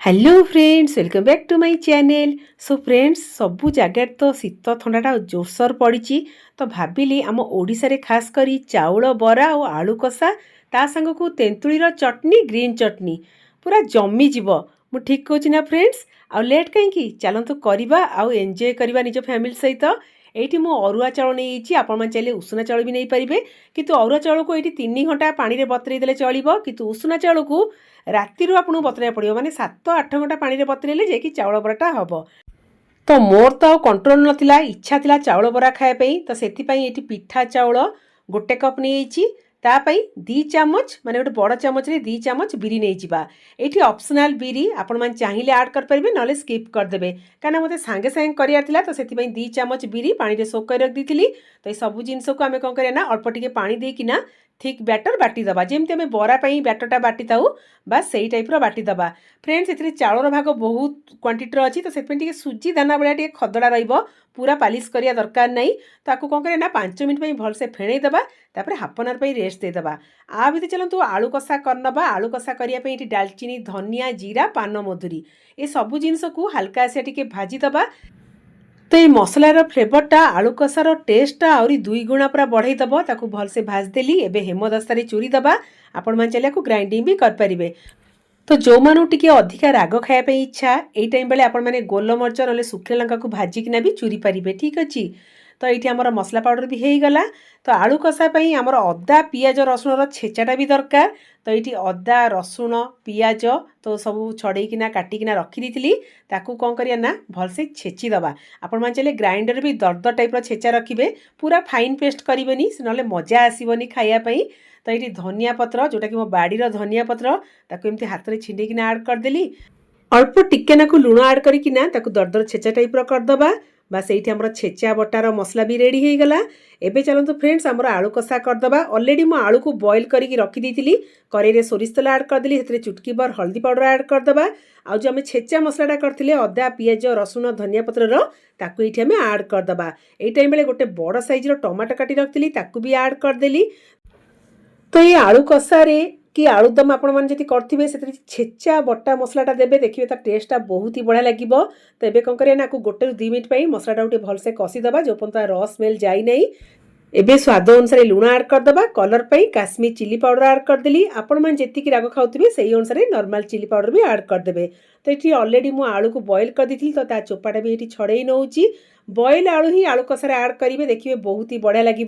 Hello friends, welcome back to my channel. So friends, सबू जगह तो शीत थंडाटा जोरसोर पड़ी तो भाविली आम ओडिशा रे खास करी चाउल बरा और आलू कषा ता संग को तेंतुलीर चटनी ग्रीन चटनी पूरा जमी जीव। मु ठीक कहूँ ना फ्रेंड्स? आउ लेट कहीं चलतु करवा आउ एंजॉय करवा निज फैमिली सहित। एठी मु अरुआ चाउल नहीं आपण मैंने चाहिए उषुना चाउल भी नहीं पारे, किंतु अरुआ चाउल को ये 3 घंटा पानी रे बतुरेई देले चलिबो, किंतु उषुना चाउल को राति आपको बतुराइया पड़ो माने 7-8 घंटा पानी रे बतुरेले जाकि चाउल बराटा हम। तो मोर तो कंट्रोल नथिला, इच्छा थिला चाउल बरा खाए तो सेथिपाई एठी पिठा चाउल 1 कप नहीं तापाई 2 चामच माने गोटे बड़ चामच रे 2 चामच बिरी नहीं जावा। एठी ऑप्शनल बिरी आपण मान चाहिए ऐड कर परिबे नले स्किप कर देबे, काना मते सांगे सांगे करियार थिला तो सेथिपाई 2 चामच बिरी पानी रे सोक कर रख दीथिली। तो ये सब जिनस को आमे कोन करिया ना अल्प टिके पानी देकिना थिक बैटर बाटी दबा, जेमती आम बरा बैटरटा बाटी ताऊ बास सही टाइप बाटी दबा। फ्रेंड्स, ए चाउर भाग बहुत क्वांटिटी अच्छी तो से सुजी दाना भाया टे खदड़ा रहा, पूरा पालिश करिया दरकार नहीं। ताकू कौन करें ना 5 मिनट भलसे फेणई दबा, तापर हाफ एन आवर रेस्ट देदबा। आ भी चलतु आलू कषा करनबा। आलू कषा करने डालचीनी, धनिया, जीरा, पान मधुरी ये सब जिनस को हल्का से टिके भाजी दबा। तो ये मसलार फ्लेवरटा आलू कषार टेस्टा आहरी 2 गुणा पूरा बढ़ई दब। ताकू भलसे भाजदेली। एबे हेमदस्तारे चूरी दबा। आपण मान चलिया को ग्राइंडिंग भी कर परिबे। तो जो मानु टिके अधिका राग खाया इच्छा यही टाइम बेले आपण माने गोलमरिच ना सुखिला लंका को भाजिकिना भी चूरी पारिबे। ठीक अच्छी। तो ये आमर मसला पाउडर भी हो गला। तो आलू कषा आमर अदा पियाज रसुण छेचाटा भी दरकार। तो ये अदा रसुण पियाज तो सब छड़ेकिना काटिकिना रखी ताकू कौन करिया ना भलसे छेची दबा। आपण मान चले ग्राइंडर भी दर्द टाइप छेचा रखिबे, पूरा फाइन पेस्ट करिवेनी नले मजा आसीबनी खाया पई। तो ये धनिया पत्र जोटा कि मो बाड़ीर धनिया पत्र ताकू एमती हाथ में छिंडेकिना ऐड करदेली। अल्प टिके नाकू लुण ऐड करिकिना ताकू दरदर छेचा टाइप करदबा। बास ये आमर छेचा बटार मसला भी रेडी हो गला। एबे चलतु फ्रेंड्स आमर आलू कषा करदबा। ऑलरेडी मो आलू को बॉईल करके रखी देइथिली। कड़ाई सोरिष तेल ऐड करदेली, सेतरे चुटकी भर हल्दी पाउडर ऐड करदबा। आ जो आम छेचा मसलाटा करथिले अदा पियाज रसुण धनिया पत्रर ताकू ये आम ऐड करदबा। एई टाइम बेले गोटे बड़ साइजर टमाटो काटी रखिली ताकू भी ऐड करदेली। तो ये आलू कषा रे कि आलुदम आपण मैंने जी करेंगे से छेचा बटा मसलाटा देवे, देखिए ता टेस्टा बहुत ही बढ़िया लगे। तो ये कौन करें ना 1-2 मिनट मसलाटा गोटे भलसे कषिदबा जो पर्यंत रस स्मेल जाई नहीं। एबे स्वाद अनुसार लुण ऐड करदबा। कलर पाई काश्मीर चिली पाउडर ऐड करदेली। आपण मैंने जी राग खाऊे से अनुसार नॉर्मल चिली पाउडर भी ऐड करदेबे। तो ये ऑलरेडी मु आलू को बॉईल कर दी तो ता चोपाटा भी ये छड़े नौची। बॉईल आलू ही आलू कषार ऐड करेंगे, देखिए बहुत ही बढ़िया लगे।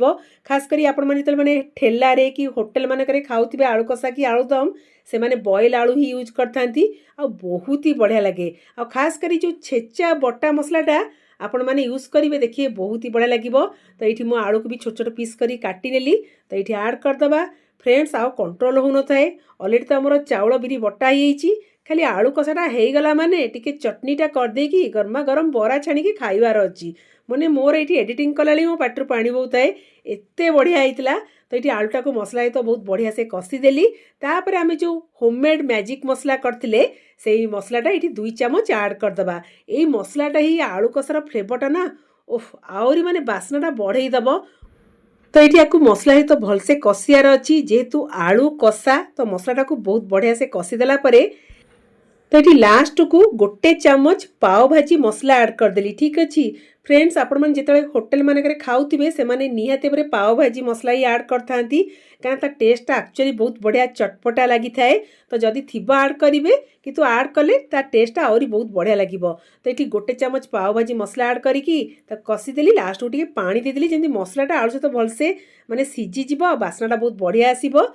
खास करी आपण मैंने जो मैंने ठेलारे कि होटेल मानक खाऊे आलू कषा कि आलुदम से मैंने बॉईल आलू ही यूज करथांती आ बहुत ही बढ़िया लगे। आ खास करी जो छेचा बटा मसलाटा आपण मैंने यूज करेंगे, देखिए बहुत ही बढ़िया लगे। तो ये मो आलू को भी छोट छोट पीस करी काटी नेली। तो ये ऐड करदबा। फ्रेंड्स आउ कंट्रोल हो न थाए। ऑलरेडी तो आमर चाउल बिरी बटा ही खाली आलू कषाटा हो गला माने टिके चटनीटा करदेकी गरमा गरम बरा छाणी खाइबार अच्छी। मैंने मोर ये एडिटिंग कला मो पाटर पानी बहुत थाए, एत बढ़िया होता। तो ये आलूटा को मसला तो बहुत बढ़िया से कषिदेली। तापर आम जो होममेड मैजिक मसला करते से मसलाटा ये 2 चामच ऐड करदबा। यही मसलाटा ही आलू कषार फ्लेवरटा ना ओह आहरी माने बास्नाटा बढ़ई दब। तो ये मसला ही तो भलसे कषियार अच्छी, जेहेतु आलू कषा तो मसलाटा को बहुत बढ़िया से कषिदेला परे। तो ये लास्ट को 1 चामच पाव भाजी मसला ऐड करदेली। ठीक अच्छी। फ्रेंड्स आपण मैंने जिते होटेल मानक खाऊे से निहाती भाव पाव भाजी मसला ही ऐड करथांती, क्या टेस्टा एक्चुअली बहुत बढ़िया चटपटा लगी थाए। तो जदि थी ऐड करेंगे किंतु ऐड कले ता टेस्टा आहरी बहुत बढ़िया लगे। तो ये 1 चामच पाव भाजी मसला ऐड करी कषिदेली। लास्ट को टिके पानी देदेली जमी मसलाटा आलू सहित भलसे माने सीझीज, बास्नाटा बहुत बढ़िया आसीबो।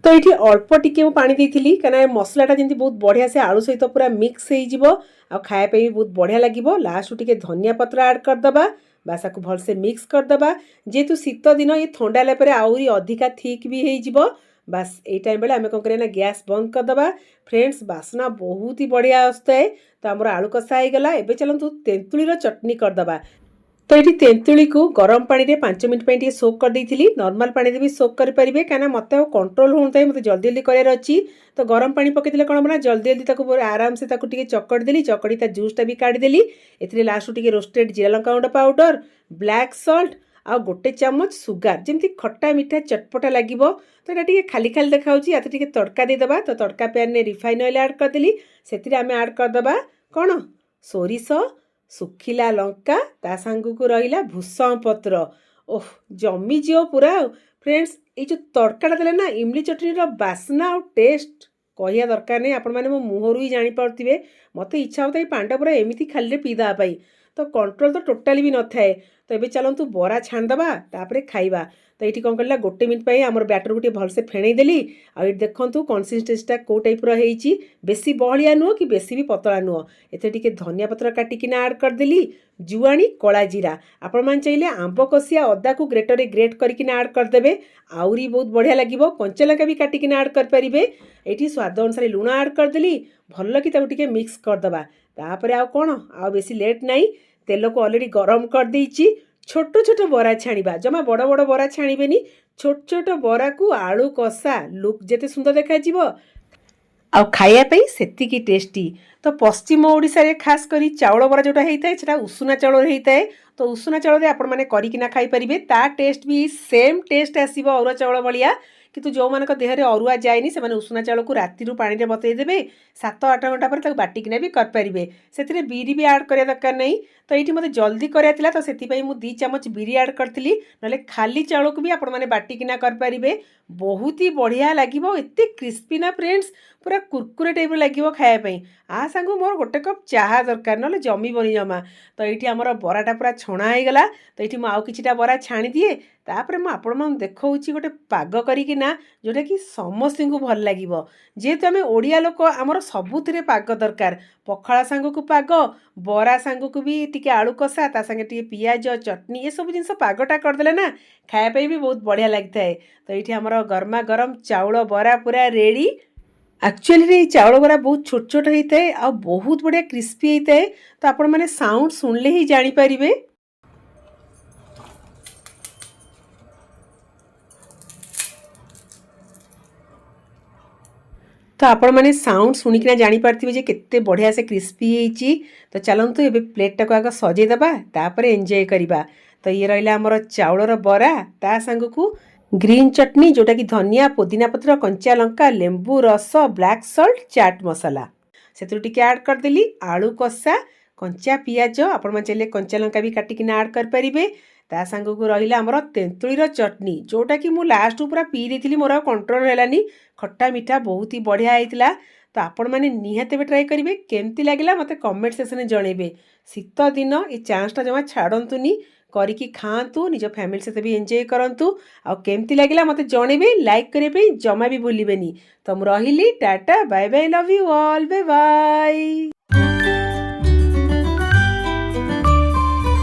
तो ये अल्प टिके पानी देती क्या मसलाटा जमी बहुत बढ़िया से आलू सहित पूरा मिक्स हो खाया भी बहुत बढ़िया लगे। लास्ट टिके धनिया पत्र ऐड करदबा। बास आपको भलसे मिक्स करदबा। जेहेतु शीत दिन ये थंडा है आहरी अधिका थिक भी हो। बास ये टाइम बेले आम कौन करें ना गैस बंद करदबा। फ्रेंड्स बास्ना बहुत ही बढ़िया आसुए। तो आमर आलू कषा हो गला। एबे चलतु तेंतुलीर चटनी करदबा। तो ये तेंतुली को गरम पानी रे 5 मिनट सोक कर देइथिली। नॉर्मल पानी रे भी सोक कर परिबे, काना मते कंट्रोल होनताय, मते जल्दी जल्दी करार अछि। तो गरम पानी पकेइले कोन बना जल्दी जल्दी ताको आराम से ताको टिके चकड़ देली। चकड़ी ता जूसटा भी काढ़ी देली। एथिरे लास्ट टिके रोस्टेड जीरा लंका गुंड पाउडर, ब्लैक सॉल्ट ଆଉ 1 ଚାମଚ ସୁଗାର, ଯେମିତି ଖଟା ମିଠା ଚଟପଟା ଲାଗିବ। ତ ଏଇଟା ଟିକେ ଖାଲି ଖାଲି ଦେଖାଉଛି, ୟାଥିରେ ଟିକେ ତଡ଼କା ଦେଇଦେବା। ତ ତଡ଼କା ପ୍ୟାନ୍ରେ ରିଫାଇନ୍ ଅଏଲ୍ ଆଡ଼୍ କରିଦେଲି। ସେଥିରେ ଆମେ ଆଡ଼୍ କରିଦେବା କ'ଣ, ସୋରିଷ, ଶୁଖିଲା ଲଙ୍କା, ତା ସାଙ୍ଗକୁ ରହିଲା ଭୂଷଣ ପତ୍ର। ଓହ, ଜମିଯିବ ପୁରା ଆଉ। ଫ୍ରେଣ୍ଡସ୍, ଏଇ ଯେଉଁ ତଡ଼କାଟା ଦେଲେ ନା, ଇମଲି ଚଟଣିର ବାସ୍ନା ଆଉ ଟେଷ୍ଟ କହିବା ଦରକାର ନାହିଁ। ଆପଣମାନେ ମୋ ମୁହଁରୁ ହିଁ ଜାଣିପାରୁଥିବେ। ମୋତେ ଇଚ୍ଛା ହେଉଥାଏ ପାଣିଟା ପୁରା ଏମିତି ଖାଲିରେ ପିଇଦେବା ପାଇଁ। ତ କଣ୍ଟ୍ରୋଲ ତ ଟୋଟାଲି ବି ନଥାଏ। ତ ଏବେ ଚାଲନ୍ତୁ ବରା ଛାଣିଦେବା, ତାପରେ ଖାଇବା। ତ ଏଇଠି କ'ଣ କଲା, 1 ମିନିଟ୍ ପାଇଁ ଆମର ବ୍ୟାଟରକୁ ଟିକେ ଭଲସେ ଫେଣେଇ ଦେଲି। ଆଉ ଏଇଠି ଦେଖନ୍ତୁ କନସିଷ୍ଟେନ୍ସିଟା କେଉଁ ଟାଇପ୍ର ହେଇଛି। ବେଶୀ ବହଳିଆ ନୁହଁ କି ବେଶୀ ବି ପତଳା ନୁହଁ। ଏଥିରେ ଟିକେ ଧନିଆ ପତ୍ର କାଟିକିନା ଆଡ଼୍ କରିଦେଲି, ଜୁଆଣି, କଳା ଜିରା। ଆପଣମାନେ ଚାହିଁଲେ ଆମ୍ବ କଷିଆ ଅଦାକୁ ଗ୍ରେଟରରେ ଗ୍ରେଟ୍ କରିକିନା ଆଡ଼୍ କରିଦେବେ, ଆହୁରି ବହୁତ ବଢ଼ିଆ ଲାଗିବ। କଞ୍ଚାଲଙ୍କା ବି କାଟିକିନା ଆଡ଼୍ କରିପାରିବେ। ଏଇଠି ସ୍ୱାଦ ଅନୁସାରେ ଲୁଣ ଆଡ଼୍ କରିଦେଲି। ଭଲ କି ତାକୁ ଟିକେ ମିକ୍ସ କରିଦେବା। ତାପରେ ଆଉ କ'ଣ, ଆଉ ବେଶୀ ଲେଟ୍ ନାହିଁ। ତେଲକୁ ଅଲରେଡ଼ି ଗରମ କରିଦେଇଛି। ଛୋଟ ଛୋଟ ବରା ଛାଣିବା, ଜମା ବଡ଼ ବଡ଼ ବରା ଛାଣିବେନି। ଛୋଟ ଛୋଟ ବରାକୁ ଆଳୁ କଷା, ଲୁକ୍ ଯେତେ ସୁନ୍ଦର ଦେଖାଯିବ ଆଉ ଖାଇବା ପାଇଁ ସେତିକି ଟେଷ୍ଟି। ତ ପଶ୍ଚିମ ଓଡ଼ିଶାରେ ଖାସ୍ କରି ଚାଉଳ ବରା ଯେଉଁଟା ହେଇଥାଏ, ସେଇଟା ଉଷୁନା ଚାଉଳରେ ହେଇଥାଏ। ତ ଉଷୁନା ଚାଉଳରେ ଆପଣମାନେ କରିକିନା ଖାଇପାରିବେ। ତା ଟେଷ୍ଟ ବି ସେମ୍ ଟେଷ୍ଟ ଆସିବ ଅରୁଆ ଚାଉଳ ଭଳିଆ। କିନ୍ତୁ ଯେଉଁମାନଙ୍କ ଦେହରେ ଅରୁଆ ଯାଏନି, ସେମାନେ ଉଷୁନା ଚାଉଳକୁ ରାତିରୁ ପାଣିରେ ବତେଇ ଦେବେ। 7-8 ଘଣ୍ଟା ପରେ ତାକୁ ବାଟିକିନା ବି କରିପାରିବେ। ସେଥିରେ ବିରି ବି ଆଡ଼୍ କରିବା ଦରକାର ନାହିଁ। ତ ଏଇଠି ମୋତେ ଜଲ୍ଦି କରିବାର ଥିଲା, ତ ସେଥିପାଇଁ ମୁଁ 2 ଚାମଚ ବିରି ଆଡ଼୍ କରିଥିଲି। ନହେଲେ ଖାଲି ଚାଉଳକୁ ବି ଆପଣମାନେ ବାଟିକିନା କରିପାରିବେ। ବହୁତ ହି ବଢ଼ିଆ ଲାଗିବ। ଏତେ କ୍ରିସ୍ପି ନା ଫ୍ରେଣ୍ଡସ୍, ପୁରା କୁରକୁରେ ଟାଇପ୍ର ଲାଗିବ ଖାଇବା ପାଇଁ। ସାଙ୍ଗକୁ ମୋର 1 କପ୍ ଚାହା ଦରକାର, ନହେଲେ ଜମିବନି ଜମା। ତ ଏଇଠି ଆମର ବରାଟା ପୁରା ଛଣା ହେଇଗଲା। ତ ଏଇଠି ମୁଁ ଆଉ କିଛିଟା ବରା ଛାଣିଦିଏ। ତାପରେ ମୁଁ ଆପଣମାନଙ୍କୁ ଦେଖାଉଛି ଗୋଟେ ପାଗ କରିକିନା, ଯେଉଁଟାକି ସମସ୍ତଙ୍କୁ ଭଲ ଲାଗିବ। ଯେହେତୁ ଆମେ ଓଡ଼ିଆ ଲୋକ, ଆମର ସବୁଥିରେ ପାଗ ଦରକାର। ପଖାଳ ସାଙ୍ଗକୁ ପାଗ, ବରା ସାଙ୍ଗକୁ ବି ଟିକେ ଆଳୁ କଷା, ତା ସାଙ୍ଗେ ଟିକେ ପିଆଜ ଚଟଣି, ଏସବୁ ଜିନିଷ ପାଗଟା କରିଦେଲେ ନା, ଖାଇବା ପାଇଁ ବି ବହୁତ ବଢ଼ିଆ ଲାଗିଥାଏ। ତ ଏଇଠି ଆମର ଗରମା ଗରମ ଚାଉଳ ବରା ପୁରା ରେଡ଼ି। ଆକ୍ଚୁଆଲିରେ ଏଇ ଚାଉଳ ବରା ବହୁତ ଛୋଟ ଛୋଟ ହେଇଥାଏ, ଆଉ ବହୁତ ବଢ଼ିଆ କ୍ରିସ୍ପି ହେଇଥାଏ। ତ ଆପଣମାନେ ସାଉଣ୍ଡ ଶୁଣିଲେ ହିଁ ଜାଣିପାରିବେ। ତ ଆପଣମାନେ ସାଉଣ୍ଡ ଶୁଣିକିନା ଜାଣିପାରୁଥିବେ ଯେ କେତେ ବଢ଼ିଆ ସେ କ୍ରିସ୍ପି ହେଇଛି। ତ ଚାଲନ୍ତୁ ଏବେ ପ୍ଲେଟ୍ଟାକୁ ଆଗ ସଜେଇଦେବା, ତାପରେ ଏନ୍ଜୟ କରିବା। ତ ଇଏ ରହିଲା ଆମର ଚାଉଳର ବରା, ତା ସାଙ୍ଗକୁ ଗ୍ରୀନ୍ ଚଟଣି, ଯେଉଁଟାକି ଧନିଆ, ପୋଦିନା ପତ୍ର, କଞ୍ଚା ଲଙ୍କା, ଲେମ୍ବୁ ରସ, ବ୍ଲାକ୍ ସଲ୍ଟ, ଚାଟ୍ ମସଲା। ସେଥିରୁ ଟିକେ ଆଡ଼୍ କରିଦେଲି ଆଳୁ କଷା, କଞ୍ଚା ପିଆଜ, ଆପଣମାନେ ଚାହିଁଲେ କଞ୍ଚା ଲଙ୍କା ବି କାଟିକିନା ଆଡ଼୍ କରିପାରିବେ। ତା ସାଙ୍ଗକୁ ରହିଲା ଆମର ତେନ୍ତୁଳିର ଚଟଣି, ଯେଉଁଟାକି ମୁଁ ଲାଷ୍ଟକୁ ପୁରା ପିଇ ଦେଇଥିଲି, ମୋର ଆଉ କଣ୍ଟ୍ରୋଲ ହେଲାନି। ଖଟା ମିଠା ବହୁତ ହି ବଢ଼ିଆ ହେଇଥିଲା। ତ ଆପଣମାନେ ନିହାତି ଏବେ ଟ୍ରାଏ କରିବେ। କେମିତି ଲାଗିଲା ମୋତେ କମେଣ୍ଟ ସେକ୍ସନରେ ଜଣେଇବେ। ଶୀତ ଦିନ ଏ ଚାନ୍ସଟା ଜମା ଛାଡ଼ନ୍ତୁନି, କରିକି ଖାଆନ୍ତୁ, ନିଜ ଫ୍ୟାମିଲି ସହିତ ବି ଏନ୍ଜୟ କରନ୍ତୁ। ଆଉ କେମିତି ଲାଗିଲା ମୋତେ ଜଣେଇବେ। ଲାଇକ୍ କରିବା ପାଇଁ ଜମା ବି ଭୁଲିବେନି। ତ ମୁଁ ରହିଲି, tata, bye bye, love you all, bye bye.